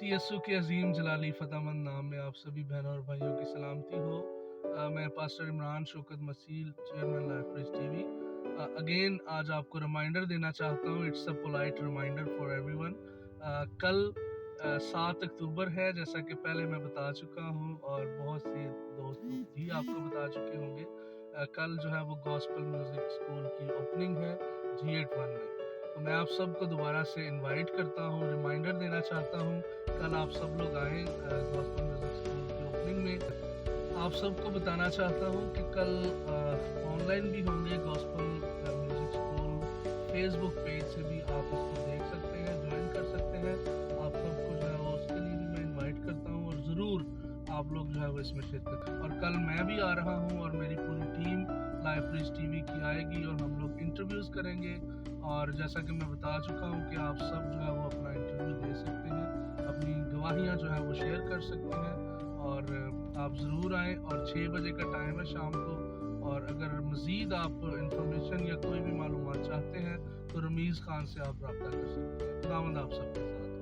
CSO के अजीम जलाली फ़तेहमंद नाम में आप सभी बहनों और भाइयों की सलामती हो। मैं pastor Imran Shaukat Maseel, chairman life bridge TV. Again आज आपको रिमाइंडर देना चाहता हूँ, it's a polite reminder for everyone. कल 7 अक्टूबर है, जैसा कि पहले मैं बता चुका हूँ और बहुत से दोस्त भी आपको बता चुके होंगे। कल जो है वो गॉस्पेल म्यूज़िक स्कूल की ओपनिंग है G81 में। तो मैं आप सबको दोबारा से इनवाइट करता हूँ, रिमाइंडर देना चाहता हूँ, कल आप सब लोग आएँ गॉस्पेल म्यूज़िक स्कूल की ओपनिंग में। आप सबको बताना चाहता हूँ कि कल ऑनलाइन भी होंगे gospel music school. Facebook page से भी आप इसको देख सकते हैं, ज्वाइन कर सकते हैं। आप सबको जो है वो उसके लिए भी मैं इनवाइट करता हूँ और ज़रूर आप लोग जो है वो इसमें शिरकत करें। और कल मैं भी आ रहा हूँ और मेरी पूरी टीम लाइफ ब्रिज टीवी की आएगी और हम लोग इंटरव्यूज़ करेंगे। और जैसा कि मैं बता चुका हूँ कि आप सब जो है वो अपना इंटरव्यू दे सकते हैं, अपनी गवाहियाँ जो है वो शेयर कर सकते हैं। और आप ज़रूर आएँ और 6 बजे का टाइम है शाम को। और अगर मज़ीद आप इंफॉर्मेशन या कोई भी मालूमात चाहते हैं तो रमीज़ खान से आप रब्ता कर सकते हैं। खुदावंद आप सबके साथ।